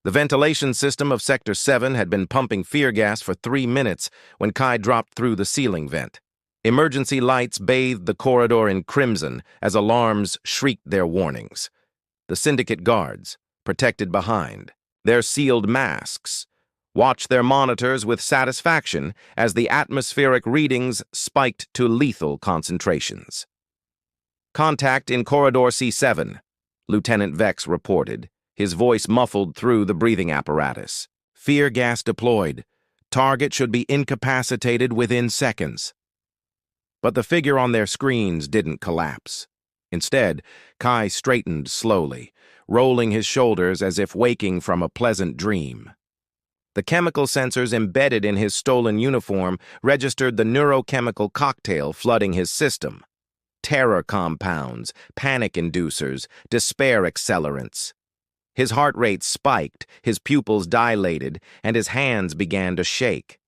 The ventilation system of Sector 7 had been pumping fear gas for 3 minutes when Kai dropped through the ceiling vent. Emergency lights bathed the corridor in crimson as alarms shrieked their warnings. The syndicate guards, protected behind, their sealed masks, watched their monitors with satisfaction as the atmospheric readings spiked to lethal concentrations. "Contact in Corridor C7, Lieutenant Vex reported, his voice muffled through the breathing apparatus. "Fear gas deployed. Target should be incapacitated within seconds." But the figure on their screens didn't collapse. Instead, Kai straightened slowly, rolling his shoulders as if waking from a pleasant dream. The chemical sensors embedded in his stolen uniform registered the neurochemical cocktail flooding his system. Terror compounds, panic inducers, despair accelerants. His heart rate spiked, his pupils dilated, and his hands began to shake.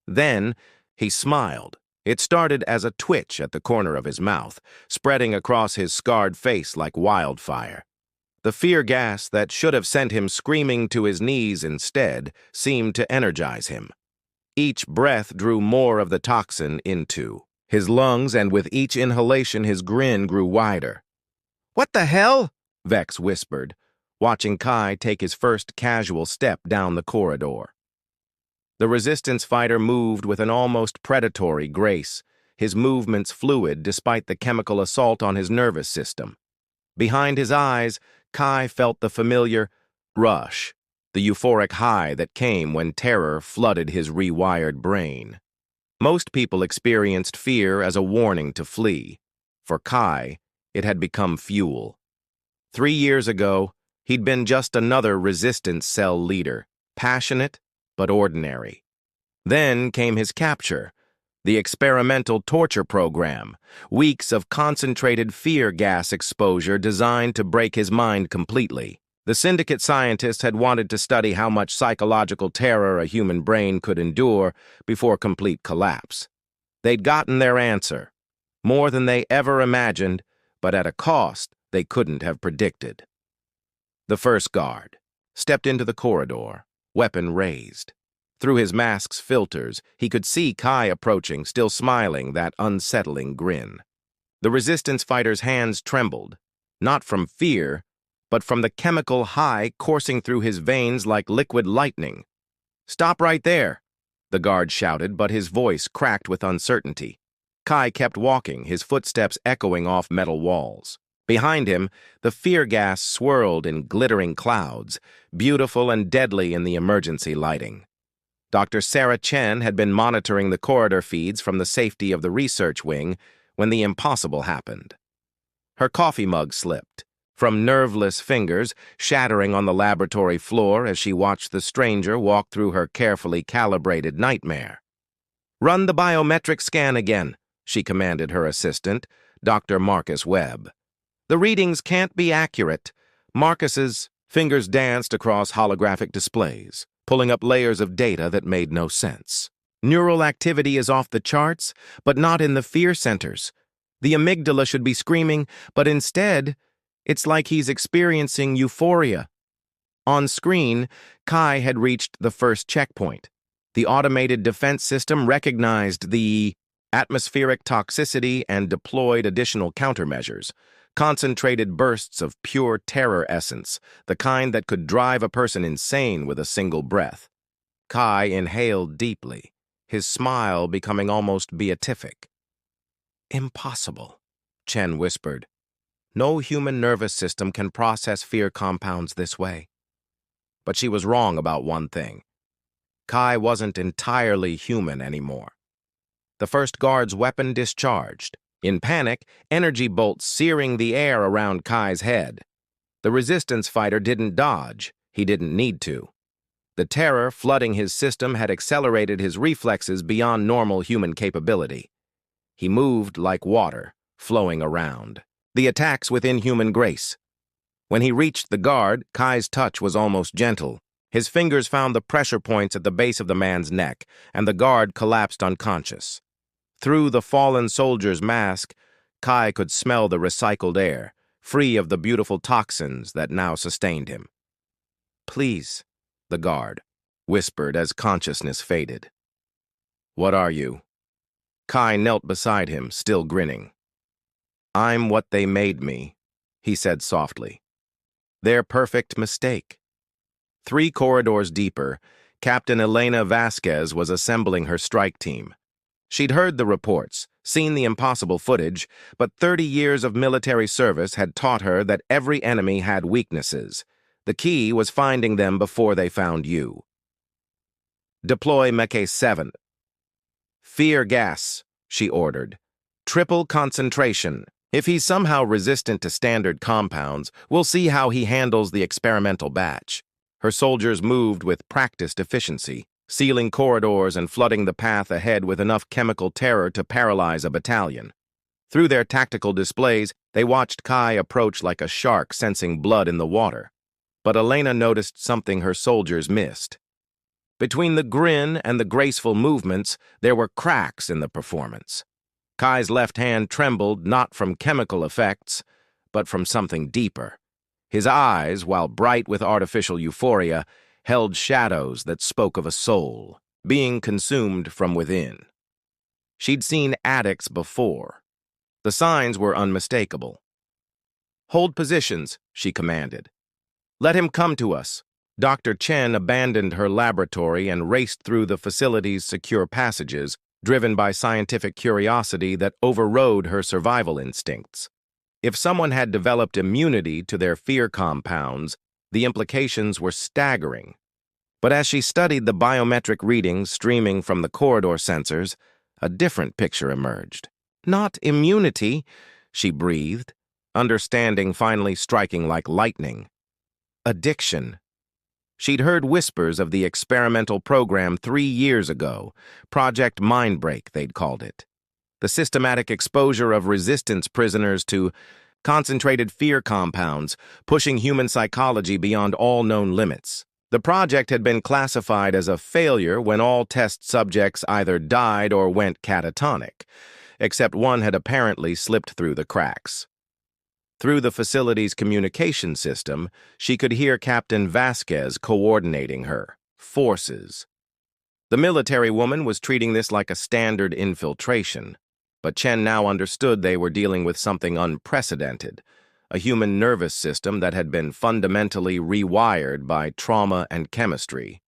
Then, he smiled. It started as a twitch at the corner of his mouth, spreading across his scarred face like wildfire. The fear gas that should have sent him screaming to his knees instead seemed to energize him. Each breath drew more of the toxin into his lungs, and with each inhalation his grin grew wider. "What the hell?" Vex whispered, watching Kai take his first casual step down the corridor. The resistance fighter moved with an almost predatory grace, his movements fluid despite the chemical assault on his nervous system. Behind his eyes, Kai felt the familiar rush, the euphoric high that came when terror flooded his rewired brain. Most people experienced fear as a warning to flee. For Kai, it had become fuel. 3 years ago, he'd been just another resistance cell leader, passionate but ordinary. Then came his capture, the experimental torture program, weeks of concentrated fear gas exposure designed to break his mind completely. The syndicate scientists had wanted to study how much psychological terror a human brain could endure before complete collapse. They'd gotten their answer, more than they ever imagined, but at a cost they couldn't have predicted. The first guard stepped into the corridor, weapon raised. Through his mask's filters, he could see Kai approaching, still smiling that unsettling grin. The resistance fighter's hands trembled, not from fear, but from the chemical high coursing through his veins like liquid lightning. "Stop right there," the guard shouted, but his voice cracked with uncertainty. Kai kept walking, his footsteps echoing off metal walls. Behind him, the fear gas swirled in glittering clouds, beautiful and deadly in the emergency lighting. Dr. Sarah Chen had been monitoring the corridor feeds from the safety of the research wing when the impossible happened. Her coffee mug slipped from nerveless fingers, shattering on the laboratory floor as she watched the stranger walk through her carefully calibrated nightmare. "Run the biometric scan again," she commanded her assistant, Dr. Marcus Webb. "The readings can't be accurate." Marcus's fingers danced across holographic displays, pulling up layers of data that made no sense. Neural activity is off the charts, but not in the fear centers. The amygdala should be screaming, but instead, it's like he's experiencing euphoria. On screen, Kai had reached the first checkpoint. The automated defense system recognized the atmospheric toxicity and deployed additional countermeasures. Concentrated bursts of pure terror essence, the kind that could drive a person insane with a single breath. Kai inhaled deeply, his smile becoming almost beatific. "Impossible," Chen whispered. "No human nervous system can process fear compounds this way." But she was wrong about one thing. Kai wasn't entirely human anymore. The first guard's weapon discharged. In panic, energy bolts searing the air around Kai's head. The resistance fighter didn't dodge. He didn't need to. The terror flooding his system had accelerated his reflexes beyond normal human capability. He moved like water, flowing around. The attacks with inhuman grace. When he reached the guard, Kai's touch was almost gentle. His fingers found the pressure points at the base of the man's neck, and the guard collapsed unconscious. Through the fallen soldier's mask, Kai could smell the recycled air, free of the beautiful toxins that now sustained him. "Please," the guard whispered as consciousness faded. "What are you?" Kai knelt beside him, still grinning. "I'm what they made me," he said softly. "Their perfect mistake." 3 corridors deeper, Captain Elena Vasquez was assembling her strike team. She'd heard the reports, seen the impossible footage, but 30 years of military service had taught her that every enemy had weaknesses. The key was finding them before they found you. "Deploy Mecha 7. Fear gas," she ordered. "Triple concentration. If he's somehow resistant to standard compounds, we'll see how he handles the experimental batch." Her soldiers moved with practiced efficiency, sealing corridors and flooding the path ahead with enough chemical terror to paralyze a battalion. Through their tactical displays, they watched Kai approach like a shark sensing blood in the water. But Elena noticed something her soldiers missed. Between the grin and the graceful movements, there were cracks in the performance. Kai's left hand trembled not from chemical effects, but from something deeper. His eyes, while bright with artificial euphoria, held shadows that spoke of a soul, being consumed from within. She'd seen addicts before. The signs were unmistakable. "Hold positions," she commanded. "Let him come to us." Dr. Chen abandoned her laboratory and raced through the facility's secure passages, driven by scientific curiosity that overrode her survival instincts. If someone had developed immunity to their fear compounds, the implications were staggering. But as she studied the biometric readings streaming from the corridor sensors, a different picture emerged. "Not immunity," she breathed, understanding finally striking like lightning. "Addiction." She'd heard whispers of the experimental program 3 years ago, Project Mindbreak, they'd called it. The systematic exposure of resistance prisoners to concentrated fear compounds, pushing human psychology beyond all known limits. The project had been classified as a failure when all test subjects either died or went catatonic, except one had apparently slipped through the cracks. Through the facility's communication system, she could hear Captain Vasquez coordinating her forces. The military woman was treating this like a standard infiltration, but Chen now understood they were dealing with something unprecedented, a human nervous system that had been fundamentally rewired by trauma and chemistry.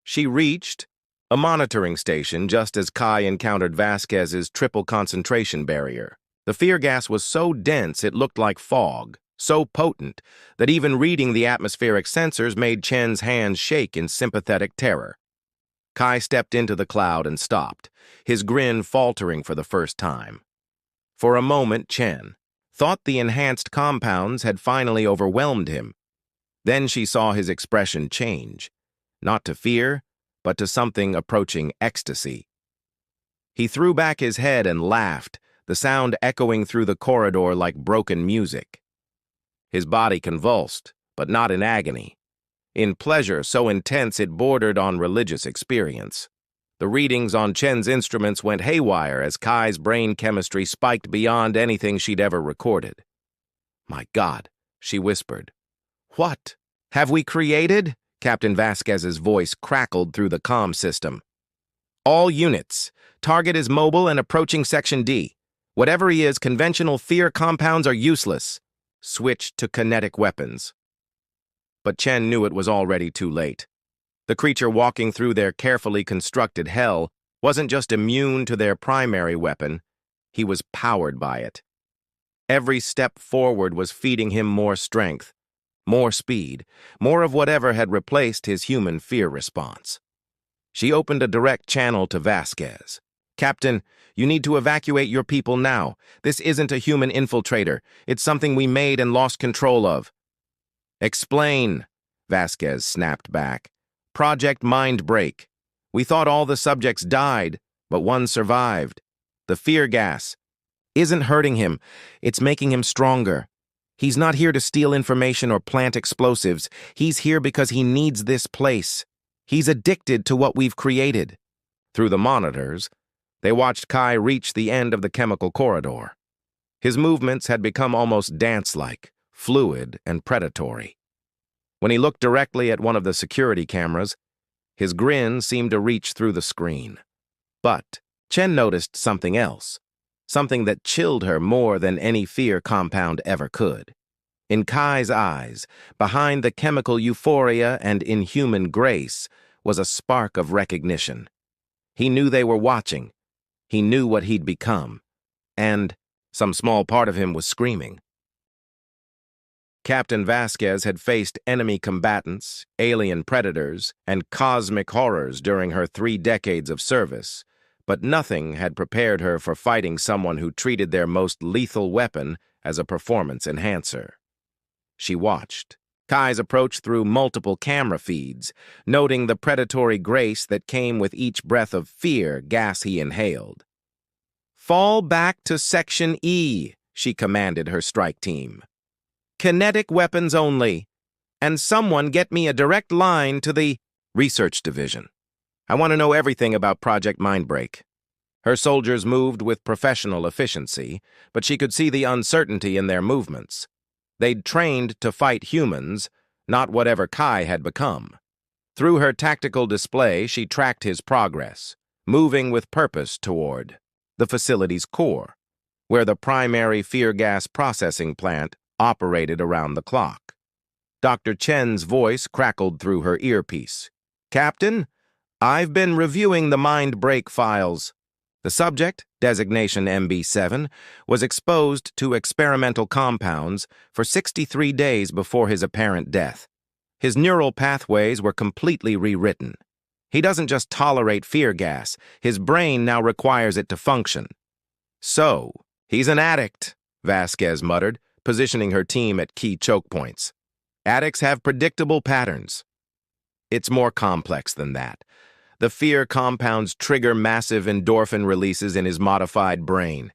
She reached a monitoring station just as Kai encountered Vasquez's triple concentration barrier. The fear gas was so dense it looked like fog, so potent that even reading the atmospheric sensors made Chen's hands shake in sympathetic terror. Kai stepped into the cloud and stopped, his grin faltering for the first time. For a moment, Chen thought the enhanced compounds had finally overwhelmed him. Then she saw his expression change, not to fear, but to something approaching ecstasy. He threw back his head and laughed, the sound echoing through the corridor like broken music. His body convulsed, but not in agony. In pleasure so intense it bordered on religious experience. The readings on Chen's instruments went haywire as Kai's brain chemistry spiked beyond anything she'd ever recorded. "My God," she whispered. "What have we created?" Captain Vasquez's voice crackled through the comm system. "All units. Target is mobile and approaching Section D. Whatever he is, conventional fear compounds are useless. Switch to kinetic weapons." But Chen knew it was already too late. The creature walking through their carefully constructed hell wasn't just immune to their primary weapon, he was powered by it. Every step forward was feeding him more strength, more speed, more of whatever had replaced his human fear response. She opened a direct channel to Vasquez. "Captain, you need to evacuate your people now. This isn't a human infiltrator. It's something we made and lost control of." "Explain," Vasquez snapped back. "Project Mindbreak. We thought all the subjects died, but one survived. The fear gas isn't hurting him. It's making him stronger. He's not here to steal information or plant explosives. He's here because he needs this place. He's addicted to what we've created." Through the monitors, they watched Kai reach the end of the chemical corridor. His movements had become almost dance-like, fluid and predatory. When he looked directly at one of the security cameras, his grin seemed to reach through the screen. But Chen noticed something else, something that chilled her more than any fear compound ever could. In Kai's eyes, behind the chemical euphoria and inhuman grace, was a spark of recognition. He knew they were watching. He knew what he'd become. And some small part of him was screaming. Captain Vasquez had faced enemy combatants, alien predators, and cosmic horrors during her 3 decades of service, but nothing had prepared her for fighting someone who treated their most lethal weapon as a performance enhancer. She watched Kai's approach through multiple camera feeds, noting the predatory grace that came with each breath of fear gas he inhaled. "Fall back to Section E," she commanded her strike team. "Kinetic weapons only. And someone get me a direct line to the research division. I want to know everything about Project Mindbreak." Her soldiers moved with professional efficiency, but she could see the uncertainty in their movements. They'd trained to fight humans, not whatever Kai had become. Through her tactical display, she tracked his progress, moving with purpose toward the facility's core, where the primary fear gas processing plant operated around the clock. Dr. Chen's voice crackled through her earpiece. "Captain, I've been reviewing the Mindbreak files. The subject, designation MB7, was exposed to experimental compounds for 63 days before his apparent death. His neural pathways were completely rewritten. He doesn't just tolerate fear gas, his brain now requires it to function." "So, he's an addict," Vasquez muttered, positioning her team at key choke points. "Addicts have predictable patterns." "It's more complex than that. The fear compounds trigger massive endorphin releases in his modified brain.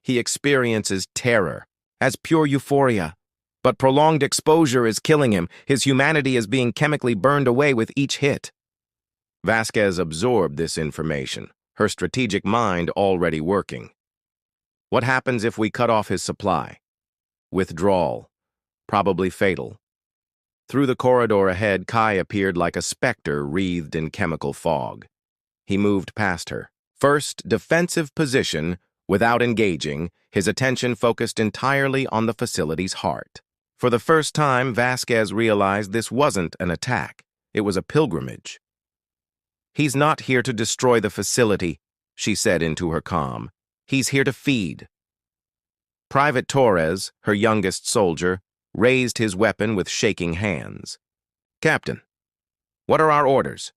He experiences terror, as pure euphoria. But prolonged exposure is killing him. His humanity is being chemically burned away with each hit." Vasquez absorbed this information, her strategic mind already working. "What happens if we cut off his supply?" "Withdrawal. Probably fatal." Through the corridor ahead, Kai appeared like a specter wreathed in chemical fog. He moved past her. First, defensive position, without engaging, his attention focused entirely on the facility's heart. For the first time, Vasquez realized this wasn't an attack. It was a pilgrimage. "He's not here to destroy the facility," she said into her calm. "He's here to feed." Private Torres, her youngest soldier, raised his weapon with shaking hands. "Captain, what are our orders?"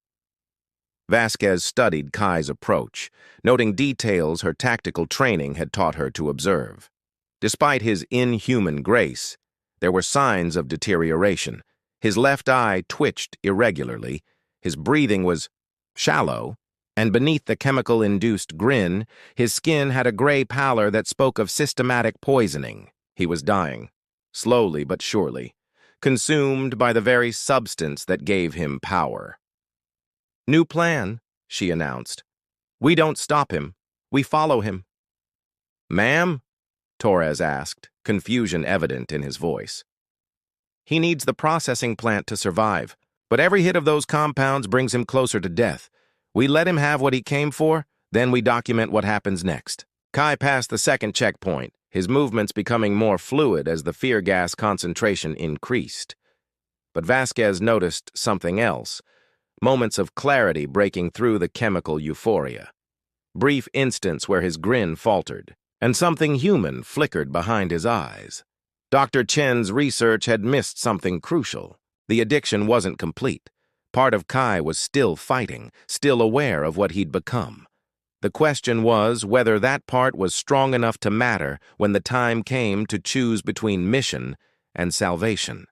Vasquez studied Kai's approach, noting details her tactical training had taught her to observe. Despite his inhuman grace, there were signs of deterioration. His left eye twitched irregularly, his breathing was shallow, and beneath the chemical-induced grin, his skin had a gray pallor that spoke of systematic poisoning. He was dying. Slowly but surely, consumed by the very substance that gave him power. "New plan," she announced. "We don't stop him. We follow him." "Ma'am?" Torres asked, confusion evident in his voice. "He needs the processing plant to survive, but every hit of those compounds brings him closer to death. We let him have what he came for, then we document what happens next." Kai passed the second checkpoint, his movements becoming more fluid as the fear gas concentration increased. But Vasquez noticed something else, moments of clarity breaking through the chemical euphoria. Brief instants where his grin faltered, and something human flickered behind his eyes. Dr. Chen's research had missed something crucial. The addiction wasn't complete. Part of Kai was still fighting, still aware of what he'd become. The question was whether that part was strong enough to matter when the time came to choose between mission and salvation.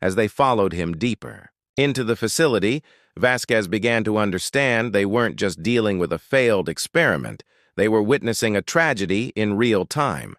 As they followed him deeper into the facility, Vasquez began to understand they weren't just dealing with a failed experiment, they were witnessing a tragedy in real time.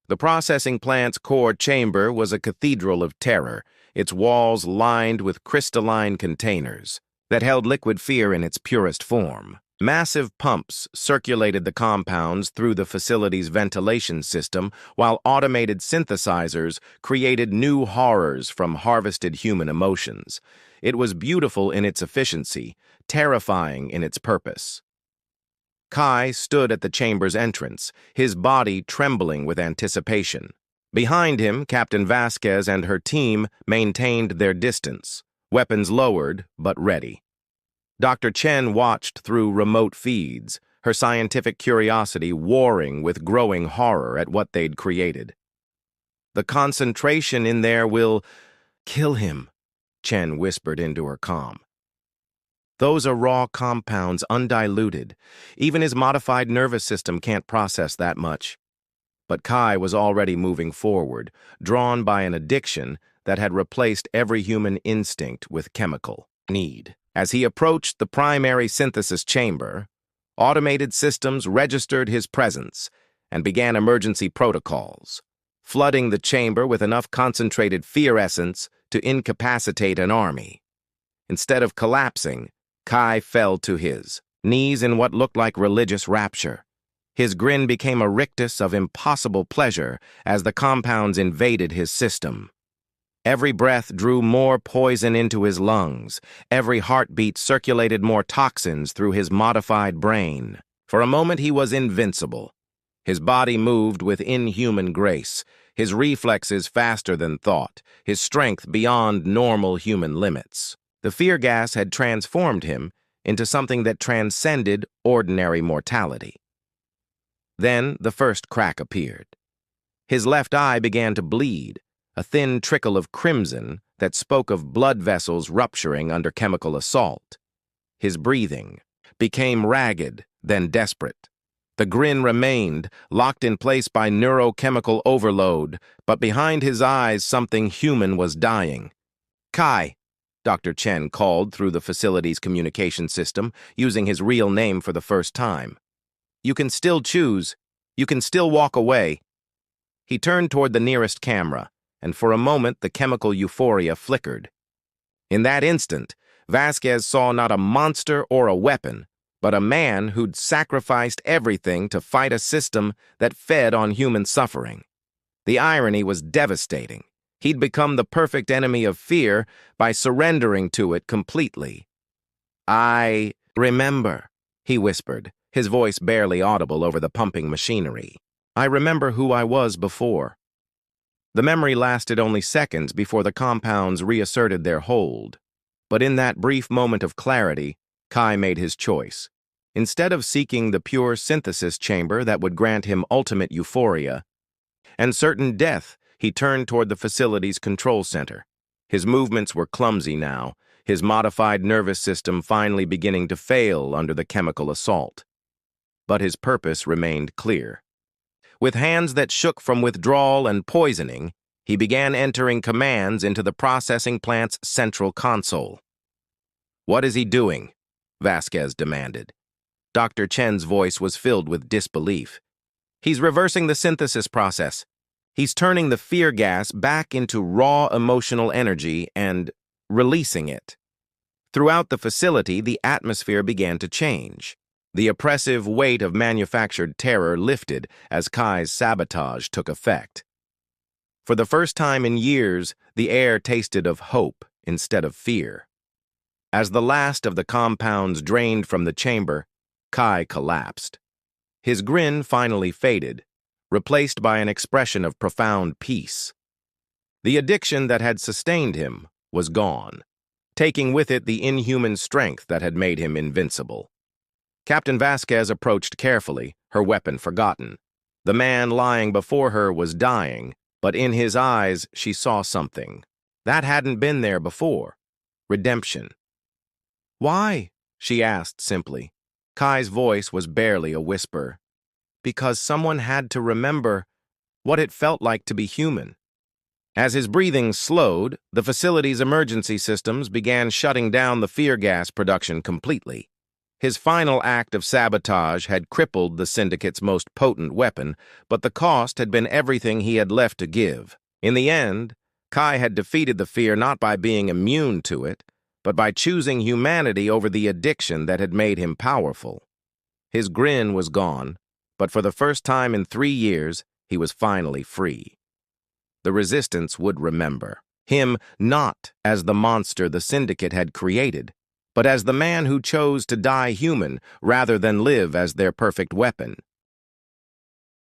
The processing plant's core chamber was a cathedral of terror, its walls lined with crystalline containers that held liquid fear in its purest form. Massive pumps circulated the compounds through the facility's ventilation system, while automated synthesizers created new horrors from harvested human emotions. It was beautiful in its efficiency, terrifying in its purpose. Kai stood at the chamber's entrance, his body trembling with anticipation. Behind him, Captain Vasquez and her team maintained their distance, weapons lowered but ready. Dr. Chen watched through remote feeds, her scientific curiosity warring with growing horror at what they'd created. "The concentration in there will kill him," Chen whispered into her comm. "Those are raw compounds, undiluted. Even his modified nervous system can't process that much." But Kai was already moving forward, drawn by an addiction that had replaced every human instinct with chemical need. As he approached the primary synthesis chamber, automated systems registered his presence and began emergency protocols, flooding the chamber with enough concentrated fear essence to incapacitate an army. Instead of collapsing, Kai fell to his knees in what looked like religious rapture. His grin became a rictus of impossible pleasure as the compounds invaded his system. Every breath drew more poison into his lungs. Every heartbeat circulated more toxins through his modified brain. For a moment, he was invincible. His body moved with inhuman grace, his reflexes faster than thought, his strength beyond normal human limits. The fear gas had transformed him into something that transcended ordinary mortality. Then the first crack appeared. His left eye began to bleed, a thin trickle of crimson that spoke of blood vessels rupturing under chemical assault. His breathing became ragged, then desperate. The grin remained, locked in place by neurochemical overload, but behind his eyes something human was dying. "Kai," Dr. Chen called through the facility's communication system, using his real name for the first time. "You can still choose. You can still walk away." He turned toward the nearest camera, and for a moment the chemical euphoria flickered. In that instant, Vasquez saw not a monster or a weapon, but a man who'd sacrificed everything to fight a system that fed on human suffering. The irony was devastating. He'd become the perfect enemy of fear by surrendering to it completely. "I remember," he whispered, his voice barely audible over the pumping machinery. "I remember who I was before." The memory lasted only seconds before the compounds reasserted their hold. But in that brief moment of clarity, Kai made his choice. Instead of seeking the pure synthesis chamber that would grant him ultimate euphoria and certain death, he turned toward the facility's control center. His movements were clumsy now, his modified nervous system finally beginning to fail under the chemical assault. But his purpose remained clear. With hands that shook from withdrawal and poisoning, he began entering commands into the processing plant's central console. "What is he doing?" Vasquez demanded. Dr. Chen's voice was filled with disbelief. "He's reversing the synthesis process. He's turning the fear gas back into raw emotional energy and releasing it." Throughout the facility, the atmosphere began to change. The oppressive weight of manufactured terror lifted as Kai's sabotage took effect. For the first time in years, the air tasted of hope instead of fear. As the last of the compounds drained from the chamber, Kai collapsed. His grin finally faded, replaced by an expression of profound peace. The addiction that had sustained him was gone, taking with it the inhuman strength that had made him invincible. Captain Vasquez approached carefully, her weapon forgotten. The man lying before her was dying, but in his eyes she saw something that hadn't been there before: redemption. "Why?" she asked simply. Kai's voice was barely a whisper. "Because someone had to remember what it felt like to be human." As his breathing slowed, the facility's emergency systems began shutting down the fear gas production completely. His final act of sabotage had crippled the Syndicate's most potent weapon, but the cost had been everything he had left to give. In the end, Kai had defeated the fear not by being immune to it, but by choosing humanity over the addiction that had made him powerful. His grin was gone, but for the first time in 3 years, he was finally free. The Resistance would remember him not as the monster the Syndicate had created, but as the man who chose to die human rather than live as their perfect weapon.